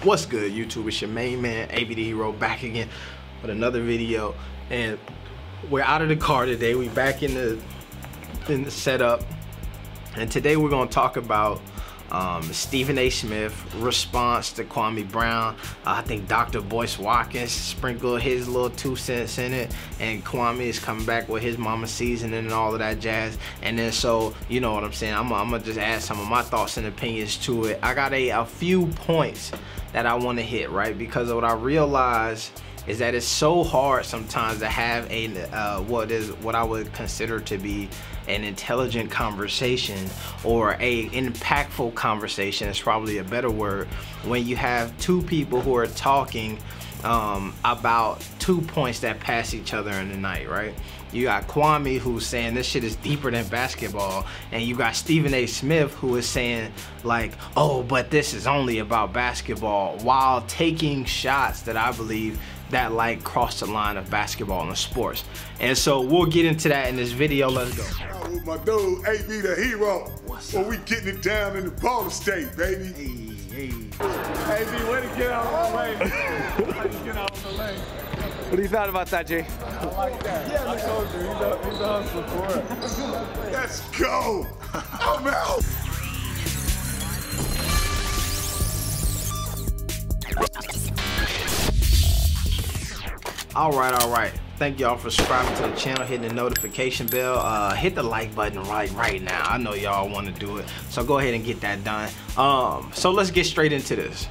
What's good, YouTube? It's your main man, AB the Hero, back again with another video. And we're out of the car today. We back in the setup. And today we're gonna talk about Stephen A. Smith response to Kwame Brown. I think Dr. Boyce Watkins sprinkled his little 2 cents in it, and Kwame is coming back with his mama seasoning and all of that jazz. And then, so you know what I'm saying, I'm gonna just add some of my thoughts and opinions to it. I got a few points that I want to hit, right? Because what I realize is that it's so hard sometimes to have a what I would consider to be an intelligent conversation, or a impactful conversation is probably a better word, when you have two people who are talking about 2 points that pass each other in the night, right? You got Kwame, who's saying this shit is deeper than basketball, and you got Stephen A. Smith, who is saying like, oh, but this is only about basketball, while taking shots that I believe that like cross the line of basketball and sports. And so we'll get into that in this video. Let's go. With my dude, AB the Hero. Well, we getting it down in the Boulder State, baby. Hey. AB, way to get out of the lane. Way to get out of the lane. What do you thought about that, Jay? I like that. Yeah, I told you, he's a hustler for it. Let's go. I'm out. All right. Thank y'all for subscribing to the channel, hitting the notification bell. Hit the like button right now. I know y'all want to do it, so go ahead and get that done. So let's get straight into this.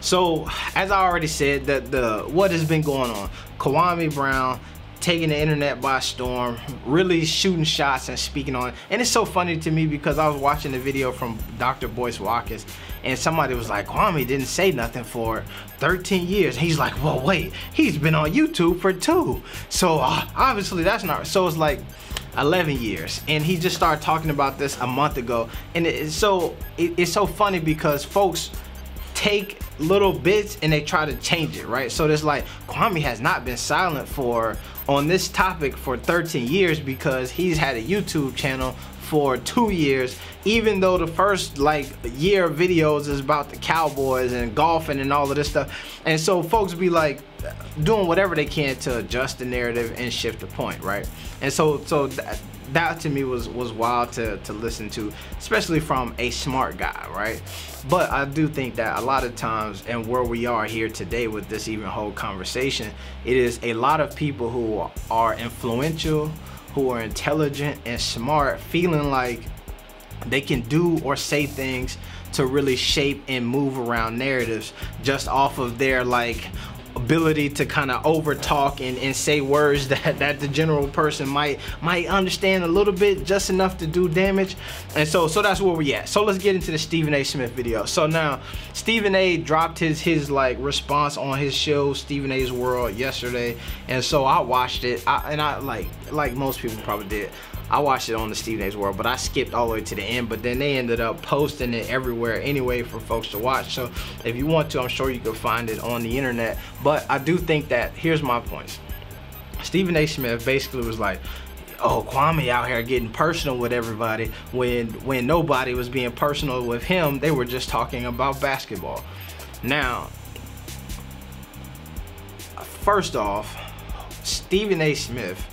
So as I already said, that what has been going on, Kwame Brown taking the internet by storm, really shooting shots and speaking on it. And it's so funny to me because I was watching the video from Dr. Boyce Watkins, and somebody was like, Kwame didn't say nothing for 13 years. And he's like, well, wait, he's been on YouTube for 2. So obviously that's not, so it's like 11 years. And he just started talking about this a month ago. And it's so funny because folks take little bits and they try to change it, right? So there's like, Kwame has not been silent on this topic for 13 years because he's had a YouTube channel for 2 years, even though the first like year of videos is about the Cowboys and golfing and all of this stuff. And so folks be like doing whatever they can to adjust the narrative and shift the point, right? And so that to me was wild to listen to, especially from a smart guy, right? But I do think that a lot of times, and where we are here today with this even whole conversation, it is a lot of people who are influential, who are intelligent and smart, feeling like they can do or say things to really shape and move around narratives just off of their like ability to kind of over talk and say words that the general person might understand a little bit, just enough to do damage. And so that's where we at. So let's get into the Stephen A. Smith video. So now Stephen A. dropped his like response on his show Stephen A's World yesterday, and so I watched it. I like most people probably did, I watched it on the Stephen A's World, but I skipped all the way to the end. But then they ended up posting it everywhere anyway for folks to watch. So if you want to, I'm sure you can find it on the internet. But I do think that, here's my points. Stephen A. Smith basically was like, oh, Kwame out here getting personal with everybody when nobody was being personal with him. They were just talking about basketball. Now, first off, Stephen A. Smith,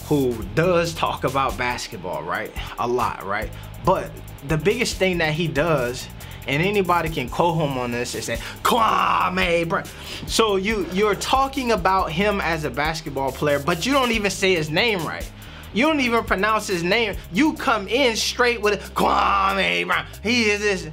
who does talk about basketball, right? A lot, right? But the biggest thing that he does, and anybody can quote him on this, is say, Kwame Brown. So you're talking about him as a basketball player, but you don't even say his name right. You don't even pronounce his name. You come in straight with Kwame Brown. He is this.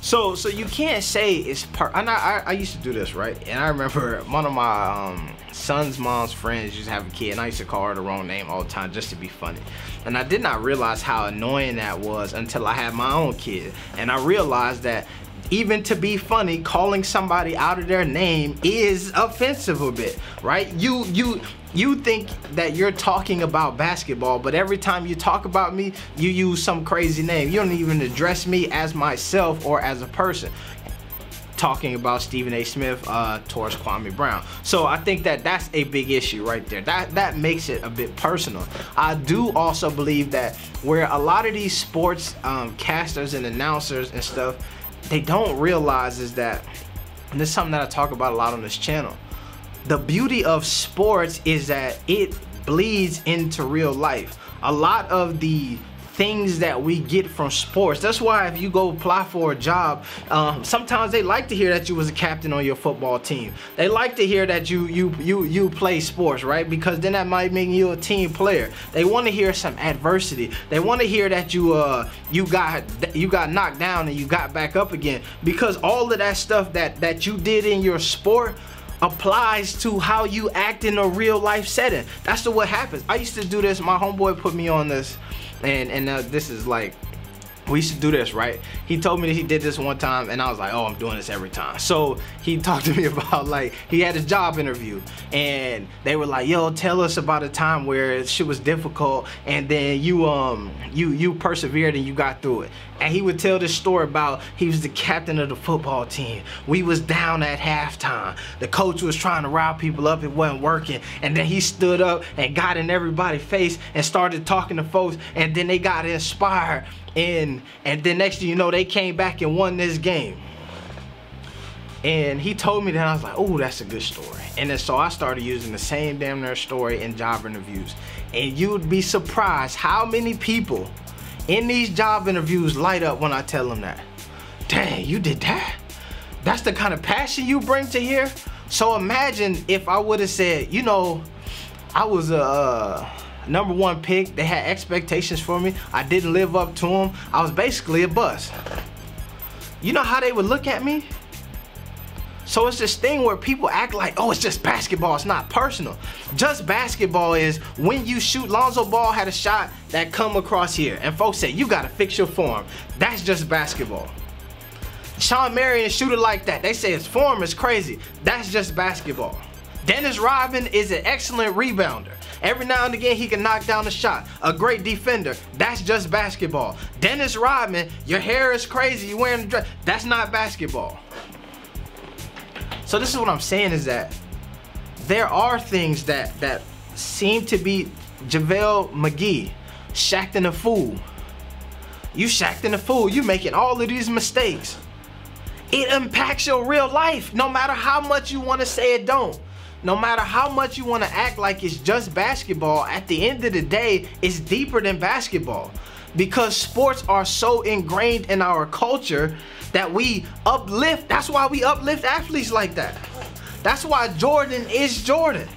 So you can't say it's I used to do this, right? And I remember one of my son's mom's friends used to have a kid, and I used to call her the wrong name all the time just to be funny. And I did not realize how annoying that was until I had my own kid. And I realized that even to be funny, calling somebody out of their name is offensive a bit, right? You think that you're talking about basketball, but every time you talk about me, you use some crazy name. You don't even address me as myself or as a person. Talking about Stephen A. Smith towards Kwame Brown. So I think that that's a big issue right there. That makes it a bit personal. I do also believe that where a lot of these sports casters and announcers and stuff, they don't realize is that and this is something that I talk about a lot on this channel. The beauty of sports is that it bleeds into real life. A lot of the things that we get from sports, that's why if you go apply for a job, sometimes they like to hear that you was a captain on your football team. They like to hear that you play sports, right? Because then that might make you a team player. They want to hear some adversity. They want to hear that you got knocked down and you got back up again, because all of that stuff that you did in your sport applies to how you act in a real life setting. That's what happens. I used to do this. My homeboy put me on this, and this is like, we used to do this, right? He told me that he did this one time, and I was like, oh, I'm doing this every time. So he talked to me about, like, he had his job interview, and they were like, yo, tell us about a time where shit was difficult, and then you persevered and you got through it. And he would tell this story about he was the captain of the football team. We was down at halftime. The coach was trying to rile people up, it wasn't working. And then he stood up and got in everybody's face and started talking to folks, and then they got inspired. And then next thing you know, they came back and won this game. And he told me that, I was like, oh, that's a good story. And then so I started using the same damn near story in job interviews. And you'd be surprised how many people in these job interviews light up when I tell them that. Dang, you did that? That's the kind of passion you bring to here? So imagine if I would have said, you know, I was a #1 pick. They had expectations for me. I didn't live up to them. I was basically a bust. You know how they would look at me? So it's this thing where people act like, oh, it's just basketball, it's not personal. Just basketball is when you shoot. Lonzo Ball had a shot that come across here, and folks said, you gotta fix your form. That's just basketball. Sean Marion shoot it like that. They say his form is crazy. That's just basketball. Dennis Rodman is an excellent rebounder. Every now and again, he can knock down a shot. A great defender. That's just basketball. Dennis Rodman, your hair is crazy, you wearing a dress. That's not basketball. So this is what I'm saying, is that there are things that seem to be JaVale McGee, Shaqtin' a fool. You Shaqtin' a fool. You making all of these mistakes. It impacts your real life, no matter how much you want to say it don't. No matter how much you want to act like it's just basketball, at the end of the day, it's deeper than basketball. Because sports are so ingrained in our culture that we uplift. That's why we uplift athletes like that. That's why Jordan is Jordan.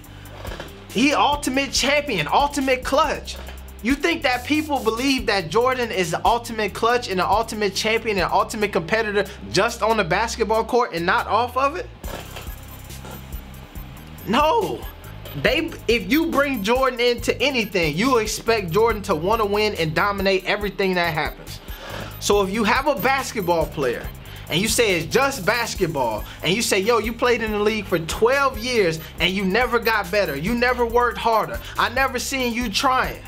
He ultimate champion, ultimate clutch. You think that people believe that Jordan is the ultimate clutch and the ultimate champion and ultimate competitor just on the basketball court and not off of it? No. If you bring Jordan into anything, you expect Jordan to want to win and dominate everything that happens. So if you have a basketball player and you say it's just basketball, and you say, yo, you played in the league for 12 years and you never got better, you never worked harder, I never seen you trying.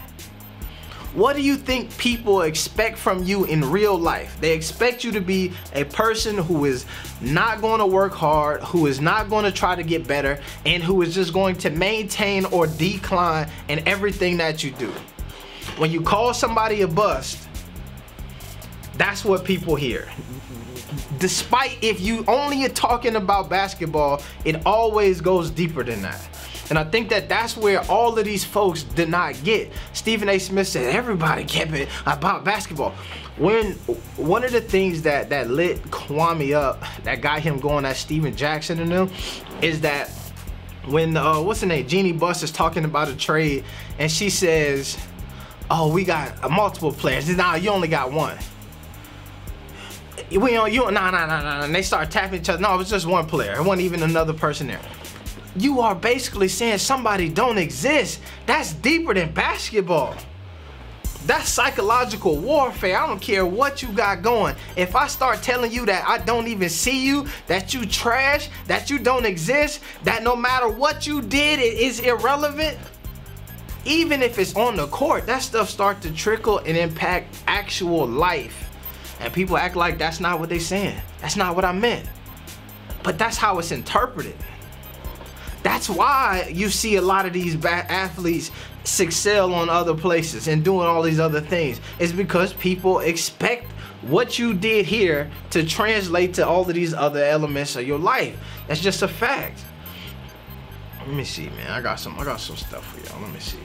What do you think people expect from you in real life? They expect you to be a person who is not going to work hard, who is not going to try to get better, and who is just going to maintain or decline in everything that you do. When you call somebody a bust, that's what people hear. Despite if you only are talking about basketball, it always goes deeper than that. And I think that that's where all of these folks did not get. Stephen A. Smith said everybody kept it about basketball. When one of the things that lit Kwame up, that got him going at Steven Jackson and them, is that when what's her name, Jeannie Buss is talking about a trade, and she says, oh, we got multiple players. Nah, you only got one. Nah. And they start tapping each other. No, it was just one player. It wasn't even another person there. You are basically saying somebody don't exist. That's deeper than basketball. That's psychological warfare. I don't care what you got going. If I start telling you that I don't even see you, that you trash, that you don't exist, that no matter what you did, it is irrelevant, even if it's on the court, that stuff starts to trickle and impact actual life. And people act like that's not what they're saying. That's not what I meant. But that's how it's interpreted. That's why you see a lot of these athletes excel on other places and doing all these other things. It's because people expect what you did here to translate to all of these other elements of your life. That's just a fact. Let me see, man. I got some stuff for y'all. Let me see.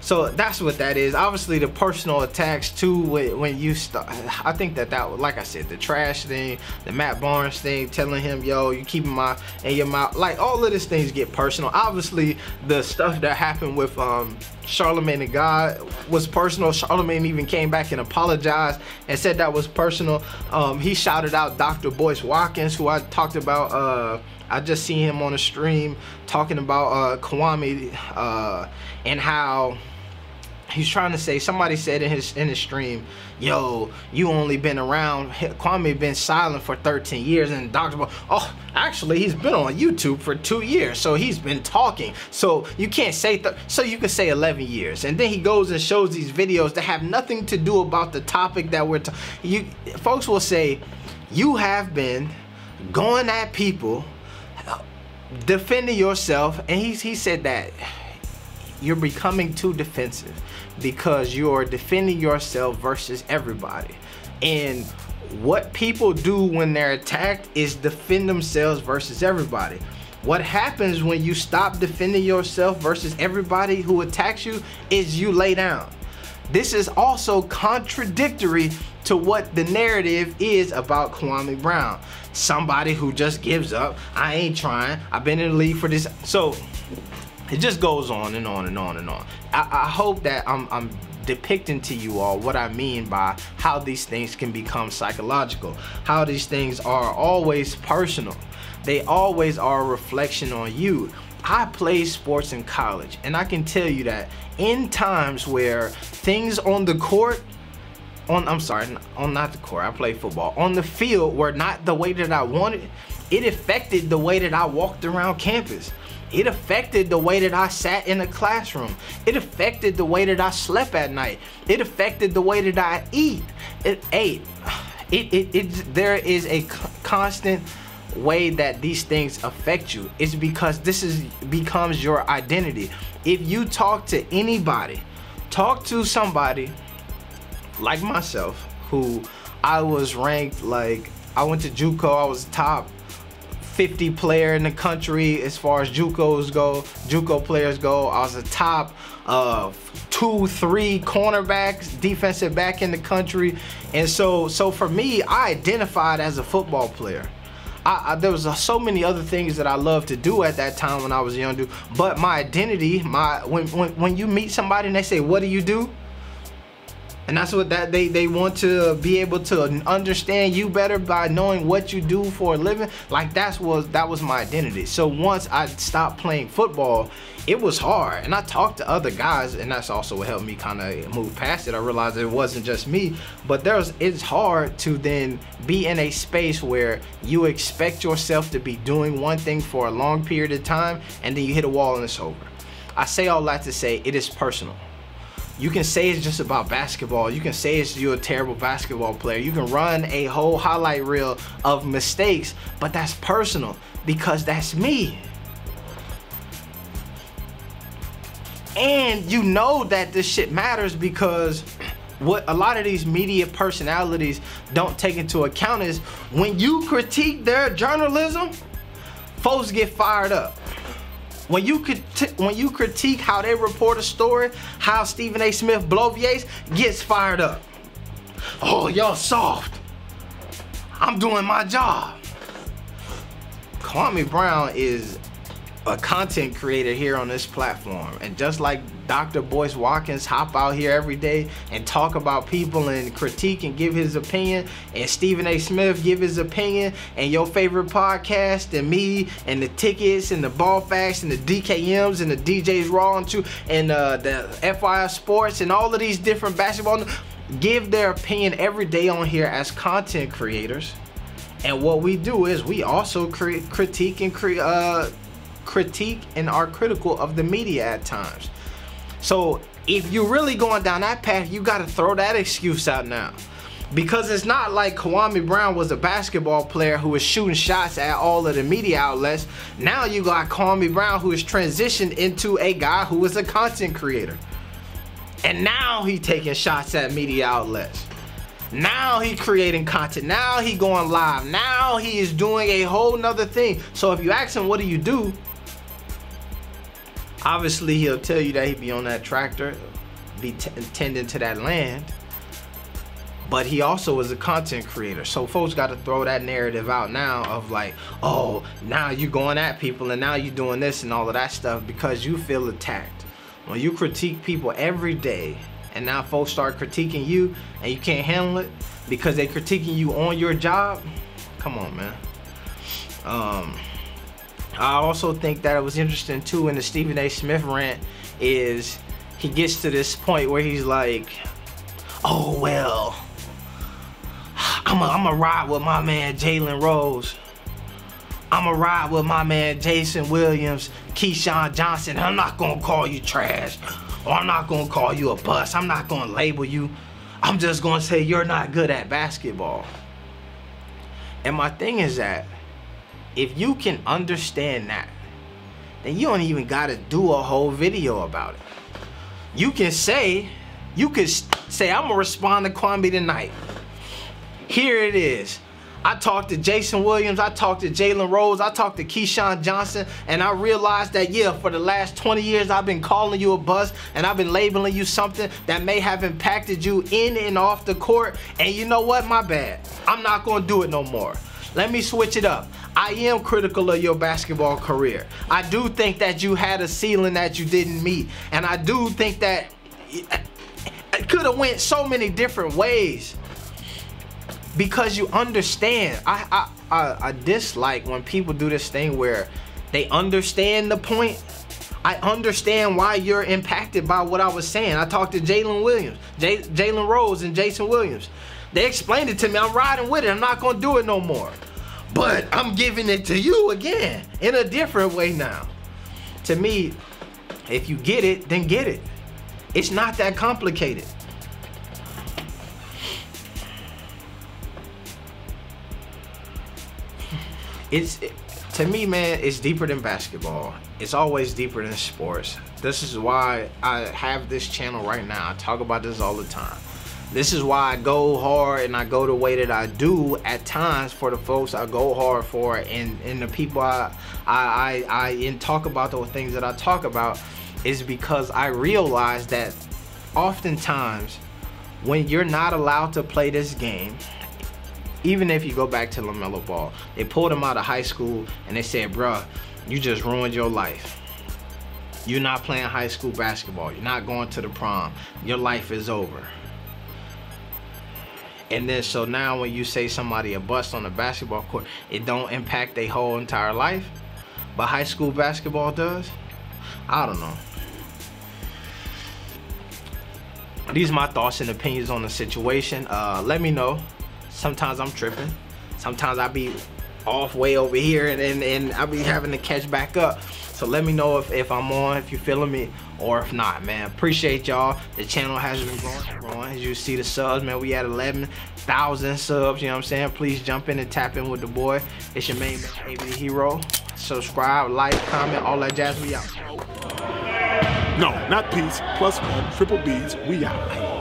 So that's what that is. Obviously, the personal attacks too. When you start, I think that like I said, the trash thing, the Matt Barnes thing, telling him, yo, you keeping my in your mouth. Like, all of these things get personal. Obviously, the stuff that happened with Charlamagne the God was personal. Charlamagne even came back and apologized and said that was personal. He shouted out Dr. Boyce Watkins, who I talked about. I just seen him on a stream talking about Kwame and how he's trying to say, somebody said in his stream, yo, you only been around, Kwame been silent for 13 years, and Dr. Boy, oh, actually he's been on YouTube for 2 years, so he's been talking. So you can't say, so you could say 11 years. And then he goes and shows these videos that have nothing to do about the topic that we're folks will say, you have been going at people, defending yourself, and he said that you're becoming too defensive because you're defending yourself versus everybody. And what people do when they're attacked is defend themselves versus everybody. What happens when you stop defending yourself versus everybody who attacks you is you lay down. This is also contradictory to what the narrative is about Kwame Brown. Somebody who just gives up. I ain't trying. I've been in the league for this. So it just goes on and on and on and on. I hope that I'm depicting to you all what I mean by how these things can become psychological, how these things are always personal. They always are a reflection on you. I played sports in college, and I can tell you that in times where things on the court, not the court, I played football, on the field were not the way that I wanted, it affected the way that I walked around campus. It affected the way that I sat in a classroom. It affected the way that I slept at night. It affected the way that I ate. There is a constant way that these things affect you. It's because becomes your identity. If you talk to anybody, talk to somebody like myself, who I was ranked, like, I went to JUCO, I was top 50 player in the country as far as JUCO players go. I was a top 2-3 cornerbacks, defensive back in the country. And so for me, I identified as a football player. There was so many other things that I loved to do at that time when I was a young dude, but my identity, when you meet somebody and they say, what do you do? And that's what they want to be able to understand you better by knowing what you do for a living. Like, that was my identity. So once I stopped playing football, it was hard. And I talked to other guys, and that's also what helped me kind of move past it. I realized it wasn't just me, but it's hard to then be in a space where you expect yourself to be doing one thing for a long period of time, and then you hit a wall and it's over. I say all that to say it is personal. You can say it's just about basketball. You can say you're a terrible basketball player. You can run a whole highlight reel of mistakes, but that's personal because that's me. And you know that this shit matters because what a lot of these media personalities don't take into account is when you critique their journalism, folks get fired up. When you critique how they report a story, how Stephen A. Smith bloviates, gets fired up. Oh, y'all soft. I'm doing my job. Kwame Brown is a content creator here on this platform, and just like Dr. Boyce Watkins hop out here every day and talk about people and critique and give his opinion, and Stephen A. Smith give his opinion, and your favorite podcast, and me, and the Tickets, and the Ball Facts, and the DKMs, and the DJs Raw, and the FYI Sports, and all of these different basketball give their opinion every day on here as content creators. And what we do is we also critique and are critical of the media at times. So if you're really going down that path, you got to throw that excuse out now, because it's not like Kwame Brown was a basketball player who was shooting shots at all of the media outlets. Now you got Kwame Brown, who has transitioned into a guy who is a content creator, and now he's taking shots at media outlets. Now he creating content. Now he going live. Now he is doing a whole nother thing. So if you ask him, what do you do? Obviously, he'll tell you that he be on that tractor, be tending to that land. But he also is a content creator. So folks got to throw that narrative out now of like, oh, now you're going at people and now you're doing this and all of that stuff because you feel attacked. When you critique people every day and now folks start critiquing you and you can't handle it because they critiquing you on your job, come on, man. I also think that it was interesting too in the Stephen A. Smith rant is he gets to this point where he's like, oh, well, I'm a ride with my man Jalen Rose. I'm a ride with my man Jason Williams, Keyshawn Johnson. I'm not gonna call you trash, or I'm not gonna call you a bust. I'm not gonna label you. I'm just gonna say you're not good at basketball. And my thing is that if you can understand that, then you don't even gotta do a whole video about it. You can say, I'm gonna respond to Kwame tonight. Here it is. I talked to Jason Williams, I talked to Jalen Rose, I talked to Keyshawn Johnson, and I realized that, yeah, for the last 20 years, I've been calling you a bust, and I've been labeling you something that may have impacted you in and off the court, and you know what? My bad. I'm not gonna do it no more. Let me switch it up. I am critical of your basketball career. I do think that you had a ceiling that you didn't meet, and I do think that it could have went so many different ways. Because you understand, I dislike when people do this thing where they understand the point. I understand why you're impacted by what I was saying. I talked to Jalen Williams, Jalen Rose and Jason Williams. They explained it to me. I'm riding with it. I'm not gonna do it no more. But I'm giving it to you again in a different way now. To me, if you get it, then get it. It's not that complicated. To me, man, it's deeper than basketball. It's always deeper than sports. This is why I have this channel right now. I talk about this all the time. This is why I go hard and I go the way that I do at times for the folks I go hard for, and the people I talk about the things that I talk about is because I realize that oftentimes when you're not allowed to play this game, even if you go back to LaMelo Ball, they pulled him out of high school and they said, bruh, you just ruined your life. You're not playing high school basketball. You're not going to the prom. Your life is over. And then so now when you say somebody a bust on the basketball court, it don't impact their whole entire life, but high school basketball does? I don't know. These are my thoughts and opinions on the situation. Let me know. Sometimes I'm tripping. Sometimes I be off way over here and I be having to catch back up. So let me know if I'm on, if you're feeling me, or if not, man. Appreciate y'all. The channel has been growing. As you see the subs, man, we at 11,000 subs, you know what I'm saying? Please jump in and tap in with the boy. It's your main man, AB the Hero. Subscribe, like, comment, all that jazz. We out. No, not peace. +1, triple B's. We out.